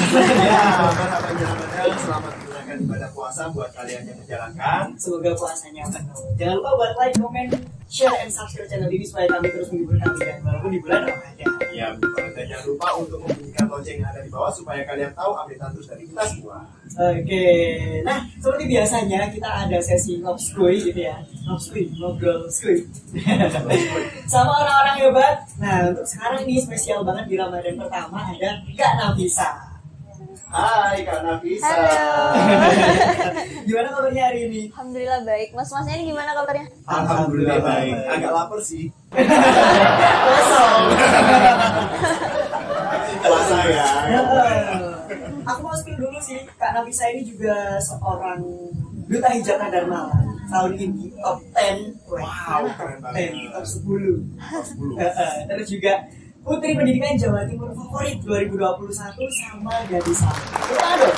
Ya, marhaban ya Ramadan. Selamat menunaikan ibadah puasa buat kalian yang menjalankan. Semoga puasanya penuh. Jangan lupa buat like, comment, share, and subscribe channel ini supaya kami terus menghibur kalian walaupun di bulan Ramadan. Ya, dan jangan lupa untuk membunyikan lonceng yang ada di bawah supaya kalian tahu update terus dari kita semua. Oke, nah seperti biasanya kita ada sesi ngobskuy gitu ya, ngobskuy, ngobrol skuy sama orang-orang hebat. Nah untuk sekarang ini spesial banget di Ramadan pertama ada Kak Nafisa. Hai Kak Nafisa. Halo. Gimana kabarnya hari ini? Alhamdulillah baik. Mas-masnya ini gimana kabarnya? Alhamdulillah baik. Agak lapar sih. Kosong. Puasa ya. Aku mau spill dulu sih, Kak Nafisa ini juga seorang duta hijab Nadar Malang. Tahun ini top 10. Wow, keren banget. Top 10. Top 10. Terus juga Putri Pendidikan Jawa Timur Favorit 2021 sama Gadis Satu. Kita dong.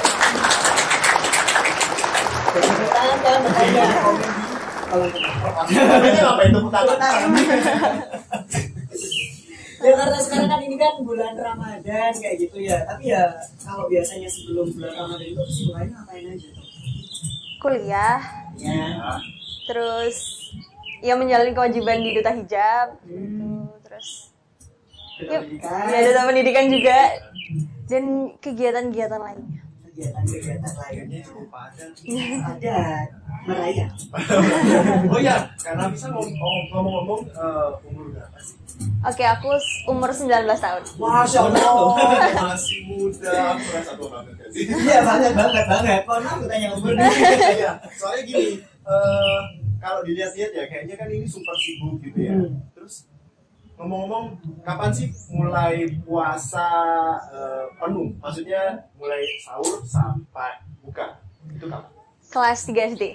Tepuk tangan kan, makanya komen di kolom komentar. Makanya ngapain tepuk tangan? Ya karena sekarang kan ini kan bulan Ramadan kayak gitu ya. Tapi ya kalau biasanya sebelum bulan Ramadan itu kesibukannya ngapain aja tuh? Kuliah, Ya. terus ya menjalani kewajiban di duta hijab gitu. Terus ya duta pendidikan juga dan kegiatan-kegiatan lainnya. Kegiatan-kegiatan lainnya Cukup padat. ada merayap. Oh ya, karena bisa ngomong-ngomong umur berapa sih? Oke, aku umur 19 tahun. Masya Allah. Masih muda, aku rasa tua banget kan sih. Iya banget. Mohon maaf aku tanya umur dulu. Iya, soalnya gini, kalau dilihat-lihat ya kayaknya kan ini super sibuk gitu ya. Terus ngomong-ngomong, kapan sih mulai puasa penuh? Maksudnya mulai sahur sampai buka? Itu kapan? Kelas 3 SD.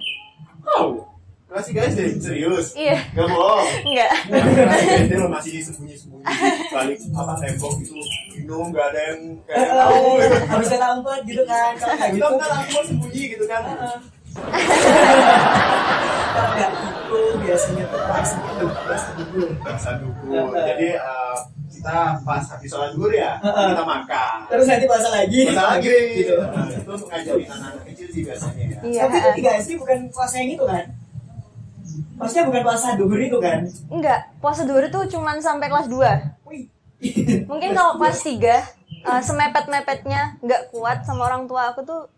Oh, kelas 3 SD? Serius? Iya. Gak bohong? Enggak. Kelas 3 SD lo masih sembunyi-sembunyi balik apa tembok gitu, minum, gak ada yang kayak tahu. Harus kita tampet gitu kan. Kalau kayak gitu Kan aku mau sembunyi gitu kan. kalau nggak itu biasanya tuh puasa dulu. Puasa dulu. Jadi kita pas habis sholat zuhur ya, kita makan. Terus nanti puasa lagi. Puasa lagi Gitu. Itu untuk ngajarin anak-anak kecil sih biasanya ya. Iya. Tapi itu 3 SD bukan puasa yang itu kan? Maksudnya bukan puasa duhur itu kan? Enggak, puasa duhur itu cuman sampai kelas 2. Wih. Mungkin kalau kelas 3 semepet-mepetnya nggak kuat sama orang tua aku tuh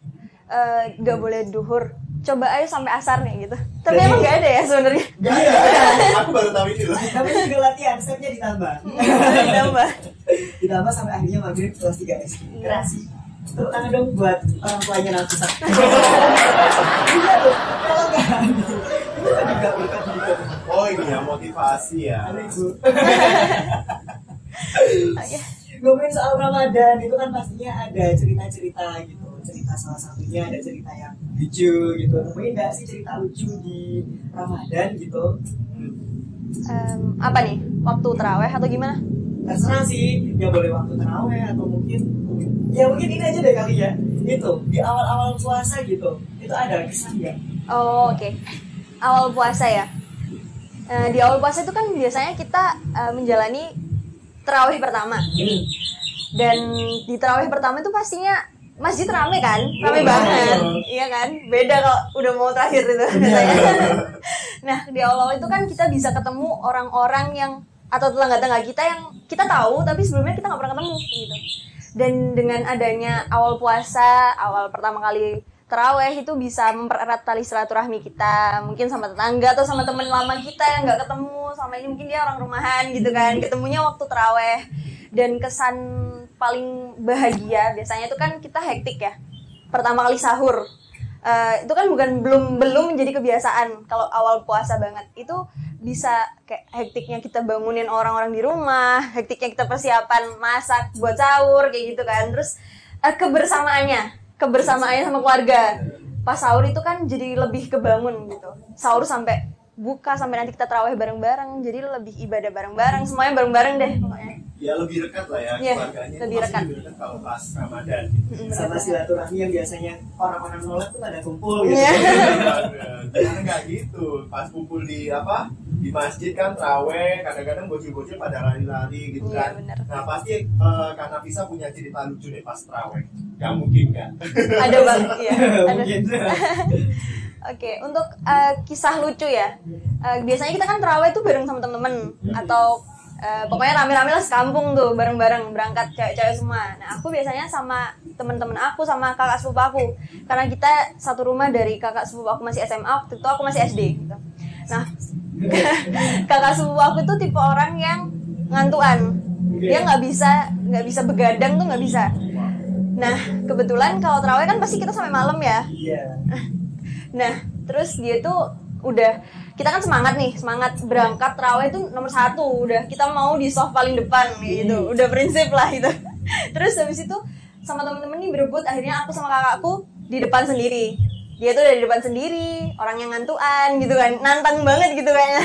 nggak boleh duhur. Coba aja sampai asar nih gitu. Tapi Jadi- emang nggak ada ya sebenarnya. Gak ada. Aku baru tahu ini loh. Tapi itu juga latihan, stepnya ditambah. Ditambah. Ditambah sampai akhirnya maghrib kelas 3 SD. Keren sih. Tepuk tangan dong buat orang tuanya Nafisa. Iya tuh, kalau nggak itu kan juga berkat juga. Oh ini ya motivasi ya. Ada ibu. Ngomongin soal Ramadan itu kan pastinya ada cerita-cerita gitu. Cerita salah satunya ada cerita yang lucu gitu. Mungkin nggak sih cerita lucu di Ramadan gitu? Apa nih? Waktu terawih atau gimana? Terserah sih, ya boleh waktu terawih atau mungkin ya mungkin ini aja deh kali ya. Itu di awal-awal puasa gitu. Itu ada kesan nggak? Oh, oke. Awal puasa ya. Di awal puasa itu kan biasanya kita menjalani terawih pertama. Dan di terawih pertama itu pastinya masjid rame kan? Rame banget. Iya kan? Beda kalau udah mau terakhir itu biasanya. Nah, di awal-awal itu kan kita bisa ketemu orang-orang yang atau tetangga-tetangga kita yang kita tahu tapi sebelumnya kita nggak pernah ketemu gitu. Dan dengan adanya awal puasa, awal pertama kali terawih itu bisa mempererat tali silaturahmi kita, mungkin sama tetangga atau sama teman lama kita yang nggak ketemu sama ini, mungkin dia orang rumahan gitu kan, ketemunya waktu terawih. Dan kesan paling bahagia biasanya itu kan kita hektik ya, pertama kali sahur. Itu kan belum menjadi kebiasaan kalau awal puasa banget. Itu bisa kayak hektiknya kita bangunin orang-orang di rumah, hektiknya kita persiapan masak buat sahur kayak gitu kan. Terus kebersamaannya sama keluarga. Pas sahur itu kan jadi lebih kebangun gitu. Sahur sampai buka sampai nanti kita terawih bareng-bareng. Jadi lebih ibadah bareng-bareng, semuanya bareng-bareng deh pokoknya. Ya lebih dekat lah ya Iya, keluarganya. lebih Pasti dekat. lebih dekat kalau pas Ramadan. Sama silaturahmi yang biasanya orang-orang nolak tuh pada kumpul gitu. Iya. Karena nggak gitu. Pas kumpul di apa? di masjid kan traweh, kadang-kadang bocil-bocil pada lari-lari gitu Iya, kan. bener. Nah pasti Kak Nafisa punya cerita lucu deh pas traweh. Gak mungkin kan? Ada banget ya. Ada. Mungkin. Oke, untuk kisah lucu ya. Biasanya kita kan terawih tuh bareng sama temen-temen atau pokoknya rame-rame lah sekampung tuh bareng-bareng berangkat cewek-cewek semua. Nah aku biasanya sama temen-temen aku sama kakak sepupu aku karena kita satu rumah dari kakak sepupu aku masih SMA, waktu itu aku masih SD gitu. Nah kakak sepupu aku tuh tipe orang yang ngantuan. Dia nggak bisa begadang tuh nggak bisa. Nah kebetulan kalau terawih kan pasti kita sampai malam ya. Iya. Nah, terus dia tuh udah, kita kan semangat berangkat terawih itu nomor 1, udah kita mau di soft paling depan gitu, udah prinsip lah itu. Terus habis itu sama temen-temen nih berebut, akhirnya aku sama kakakku di depan sendiri. Dia tuh udah di depan sendiri, orang yang ngantuan gitu kan, nantang banget gitu kayaknya.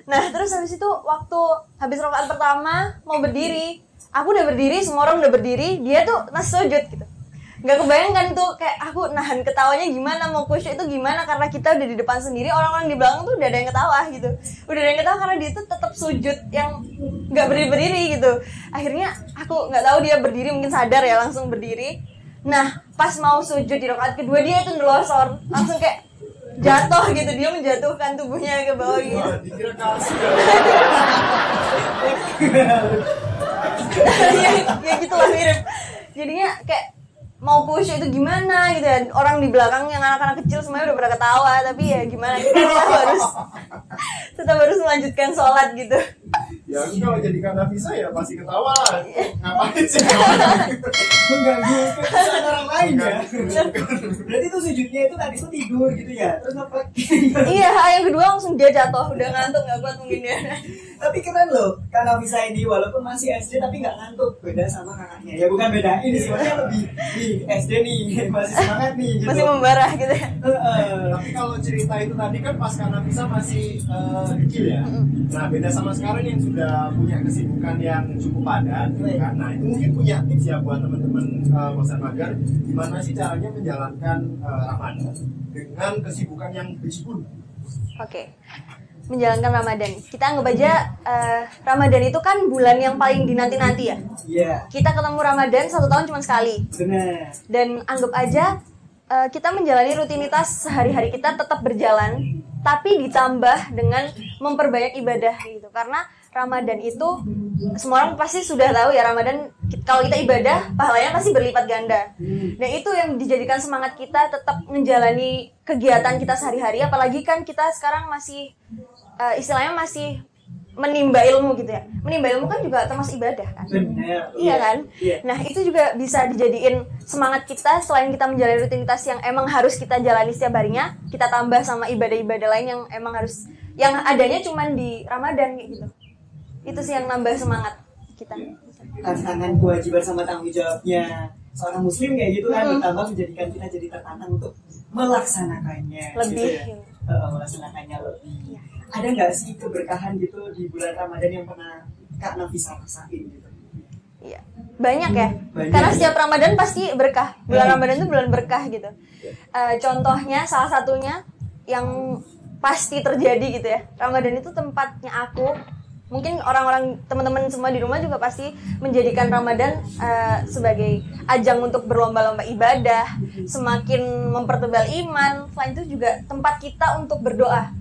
Nah, terus habis itu waktu habis rakaat pertama mau berdiri, aku udah berdiri, semua orang udah berdiri, dia tuh masih sujud gitu. Gak kebayangkan tuh kayak aku nahan ketawanya gimana, mau khusyuk itu gimana karena kita udah di depan sendiri, orang-orang di belakang tuh udah ada yang ketawa gitu, udah ada yang ketawa karena dia tuh tetap sujud yang nggak berdiri gitu. Akhirnya aku nggak tahu dia berdiri, mungkin sadar ya langsung berdiri. Nah pas mau sujud di rakaat kedua dia itu ndelosor langsung kayak jatuh gitu, dia menjatuhkan tubuhnya ke bawah gitu. Dikira kasih. Ya gitulah mirip. Jadinya kayak mau khusyuk itu gimana gitu ya, orang di belakang yang anak-anak kecil semuanya udah pada ketawa, tapi ya gimana kita tetap harus melanjutkan sholat gitu. Ya aku kalau jadi Kak Nafisa ya pasti ketawa lah. Ngapain sih? Mengganggu kebiasaan orang lain ya. Bukan. Berarti tuh sujudnya itu tadi tuh tidur gitu ya. Terus apa? Iya, yang kedua langsung dia jatuh, udah ngantuk nggak kuat mungkin dia. Tapi keren loh, Kak Nafisa ini walaupun masih SD tapi nggak ngantuk, beda sama kakaknya. Ya bukan beda ini sih, maksudnya lebih di SD nih masih semangat nih. Gitu. Masih membara gitu ya. Tapi kalau cerita itu tadi kan pas Kak Nafisa masih kecil ya. Nah beda sama sekarang yang sudah punya kesibukan yang cukup padat. Karena itu mungkin punya tips ya buat teman-teman bosan mager, gimana sih caranya menjalankan Ramadan dengan kesibukan yang berjibun. Oke. Menjalankan Ramadan. Kita anggap aja Ramadan itu kan bulan yang paling dinanti-nanti ya. Iya. Kita ketemu Ramadan 1 tahun cuma sekali. Benar. Dan anggap aja kita menjalani rutinitas sehari-hari kita tetap berjalan, tapi ditambah dengan memperbanyak ibadah gitu. Karena Ramadan itu semua orang pasti sudah tahu ya, Ramadan kalau kita ibadah pahalanya pasti berlipat ganda. Dan itu yang dijadikan semangat kita tetap menjalani kegiatan kita sehari-hari, apalagi kan kita sekarang masih istilahnya masih menimba ilmu gitu ya. Menimba ilmu kan juga termasuk ibadah kan. Benar. Iya kan? Iya. Nah itu juga bisa dijadiin semangat kita selain kita menjalani rutinitas yang emang harus kita jalani setiap harinya, kita tambah sama ibadah-ibadah lain yang emang harus, yang adanya cuman di Ramadan kayak gitu. Itu sih yang nambah semangat kita. Tantangan, kewajiban sama tanggung jawabnya seorang muslim kayak gitu kan bertambah menjadikan kita jadi tertantang untuk melaksanakannya Lebih. gitu ya. Melaksanakannya lebih. Ada nggak sih keberkahan gitu di bulan Ramadan yang pernah Kak Nafisa rasain gitu? Iya. Banyak ya. Banyak. Karena setiap Ramadan pasti berkah. Bulan Ramadan itu bulan berkah gitu. Contohnya salah satunya yang pasti terjadi gitu ya. Ramadan itu tempatnya aku. Mungkin orang-orang teman-teman semua di rumah juga pasti menjadikan Ramadan sebagai ajang untuk berlomba-lomba ibadah, semakin mempertebal iman. Selain itu juga tempat kita untuk berdoa,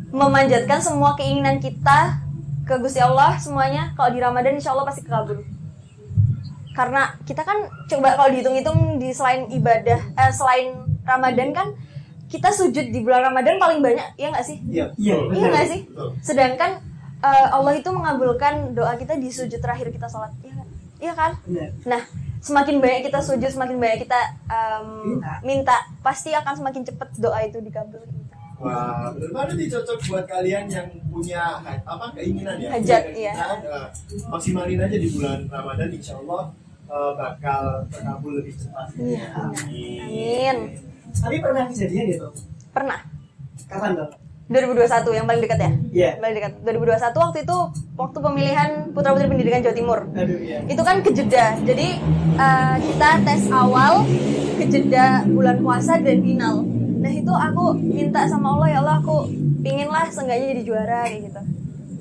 memanjatkan semua keinginan kita ke Gusti Allah semuanya. Kalau di Ramadan insya Allah pasti kekabul. Karena kita kan coba kalau dihitung-hitung di selain ibadah, selain Ramadan kan kita sujud di bulan Ramadan paling banyak, ya nggak sih? Iya. Iya nggak sih? Sedangkan Allah itu mengabulkan doa kita di sujud terakhir kita sholat, iya kan? Benar. Nah, semakin banyak kita sujud, semakin banyak kita minta, pasti akan semakin cepat doa itu dikabul. Wah, benar banget nih, cocok buat kalian yang punya keinginan ya. Hajat, punya iya. keinginan, maksimalin aja di bulan Ramadan, insya Allah bakal terkabul lebih cepat. Iya. Amin. Tapi pernah kejadian gitu? Pernah. Kapan tuh? 2021 yang paling dekat ya? Iya. Paling dekat. 2021 waktu itu waktu pemilihan Putra-Putri Pendidikan Jawa Timur. Aduh iya. Itu kan kejeda. Jadi kita tes awal, kejeda bulan puasa dan final. Nah itu aku minta sama Allah, ya Allah aku pingin lah seenggaknya jadi juara kayak gitu.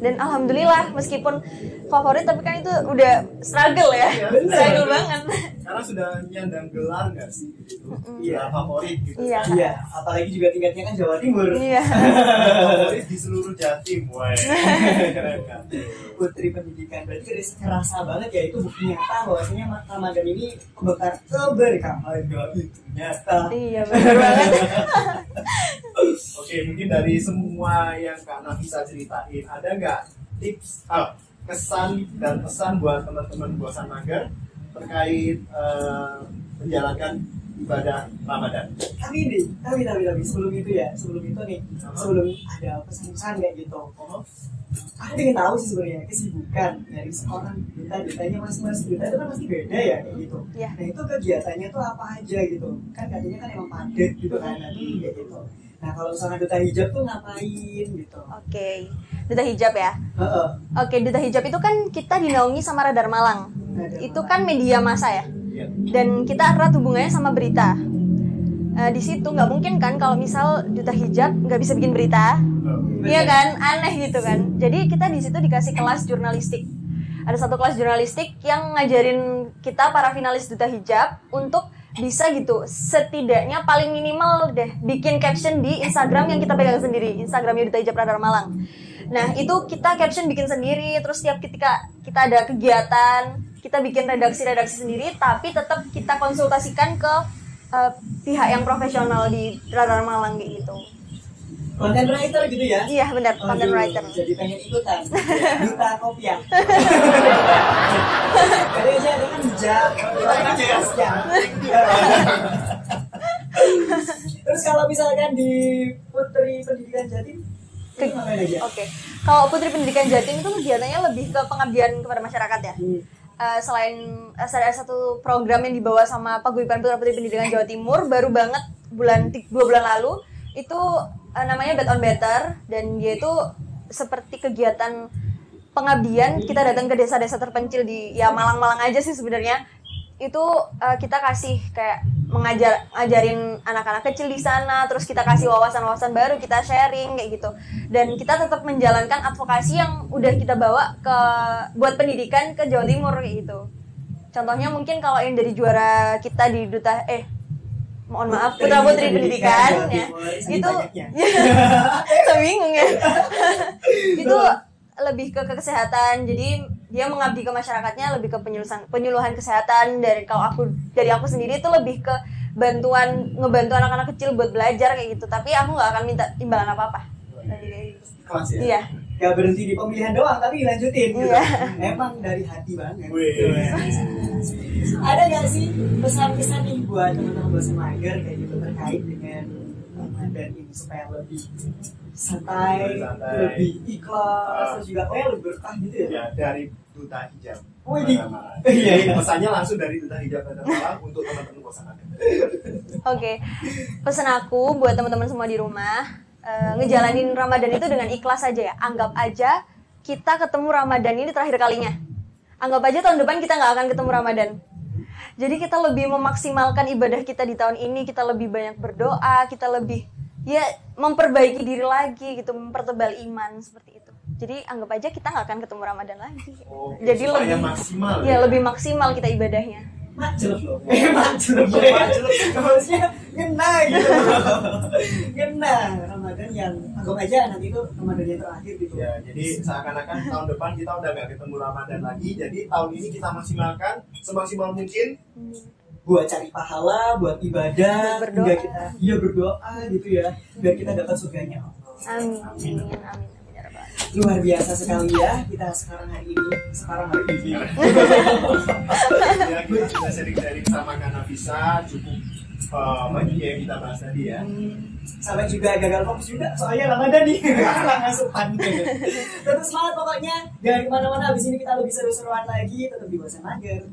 Dan alhamdulillah meskipun favorit tapi kan itu udah struggle ya, struggle banget. Karena sudah nyandang gelar nggak sih gitu, gelar favorit gitu. Iya. Iya, apalagi juga tingkatnya kan Jawa Timur. Iya. Favorit di seluruh Jatim, wah. Keren kan. Putri Pendidikan, berarti udah kerasa banget ya, itu bukti nyata bahwasanya Ramadan ini keberkahan itu nyata. Iya benar banget. Oke, mungkin dari semua yang Kak Nafisa ceritain, ada nggak tips, kesan dan pesan buat teman-teman Bosan Mager terkait menjalankan ibadah Ramadan? Tapi sebelum itu nih, sebelum ada pesan-pesan kayak gitu, aku ingin tahu sih sebenarnya kesibukan dari seorang duta-dutanya masing-masing duta itu kan pasti beda ya kayak gitu. Iya. Nah itu kegiatannya tuh apa aja gitu? Kan katanya kan emang padat gitu kan nanti kayak gitu. Nah kalau misalnya duta hijab tuh ngapain gitu? Oke, duta hijab ya. Heeh. Oke, duta hijab itu kan kita dinaungi sama Radar Malang. Itu kan media massa ya. Iya. Dan kita erat hubungannya sama berita. Di situ nggak mungkin kan kalau misal duta hijab nggak bisa bikin berita. Iya kan, aneh gitu kan. Jadi kita di situ dikasih kelas jurnalistik. Ada satu kelas jurnalistik yang ngajarin kita para finalis duta hijab untuk bisa gitu, setidaknya paling minimal deh bikin caption di Instagram yang kita pegang sendiri, Instagramnya Duta Hijab Radar Malang. Nah itu kita caption bikin sendiri, terus setiap ketika kita ada kegiatan kita bikin redaksi sendiri, tapi tetap kita konsultasikan ke pihak yang profesional di Radar Malang kayak gitu. Content writer gitu ya? Iya benar, content writer. Jadi pengen ikutan duta kopiah. Jadi aja ada kan hijab, ya. Terus kalau misalkan di Putri Pendidikan Jatim, ngapain aja? Oke, kalau Putri Pendidikan Jatim itu kegiatannya lebih ke pengabdian kepada masyarakat ya. Selain ada satu program yang dibawa sama Paguyuban Putra Putri Pendidikan Jawa Timur baru banget 2 bulan lalu, itu namanya Bet on Better, dan dia itu seperti kegiatan pengabdian. Kita datang ke desa-desa terpencil di ya Malang-Malang aja sih sebenarnya. Itu kita kasih kayak ngajarin anak-anak kecil di sana, terus kita kasih wawasan-wawasan baru, kita sharing kayak gitu. Dan kita tetap menjalankan advokasi yang udah kita bawa ke buat pendidikan ke Jawa Timur kayak gitu. Contohnya mungkin kalau yang dari juara kita di duta mohon maaf Putra Putri Pendidikan ya, itu saya bingung ya. Itu lebih ke kesehatan, jadi dia mengabdi ke masyarakatnya lebih ke penyuluhan kesehatan. Dari aku sendiri itu lebih ke ngebantu anak-anak kecil buat belajar kayak gitu, tapi aku nggak akan minta imbalan apa-apa. Kelas ya? Iya. Gak berhenti di pemilihan doang, tapi dilanjutin gitu. Iya. Emang dari hati banget. Wih. Ada gak sih pesan-pesan nih buat teman-teman Bosan Mager kayak gitu terkait dengan Ramadan ini supaya lebih santai, lebih ikhlas, terus juga lebih berkah gitu ya? Ya, dari Duta Hijab. Iya. Pesannya langsung dari Duta Hijab Radar Malang untuk teman-teman Bosan Mager. Oke, pesan aku buat teman-teman semua di rumah, ngejalanin Ramadan itu dengan ikhlas aja ya. Anggap aja kita ketemu Ramadan ini terakhir kalinya. Anggap aja tahun depan kita nggak akan ketemu Ramadan. Jadi kita lebih memaksimalkan ibadah kita di tahun ini, kita lebih banyak berdoa, kita lebih ya memperbaiki diri lagi gitu, mempertebal iman seperti itu. Jadi anggap aja kita nggak akan ketemu Ramadan lagi. Jadi lebih maksimal. Ya lebih maksimal kita ibadahnya. Majelep loh. Maksudnya ngena gitu. Ngena Ramadan yang anggap aja nanti itu Ramadan yang terakhir gitu. Ya, jadi seakan-akan tahun depan kita udah gak ketemu Ramadan lagi. Jadi tahun ini kita maksimalkan semaksimal mungkin buat cari pahala, buat ibadah, berdoa. Kita berdoa gitu ya, biar kita dapat surganya. Amin. Luar biasa sekali ya kita sekarang hari ini. Ya, kita sudah sharing-sharing sama Kak Nafisa, cukup banyak yang kita bahas tadi ya. Sampai juga gagal fokus juga soalnya Ramadan nih. Ngasupan. Tetap semangat pokoknya. Jangan kemana-mana, abis ini kita lebih seru-seruan lagi. Tetap di Bosan Mager.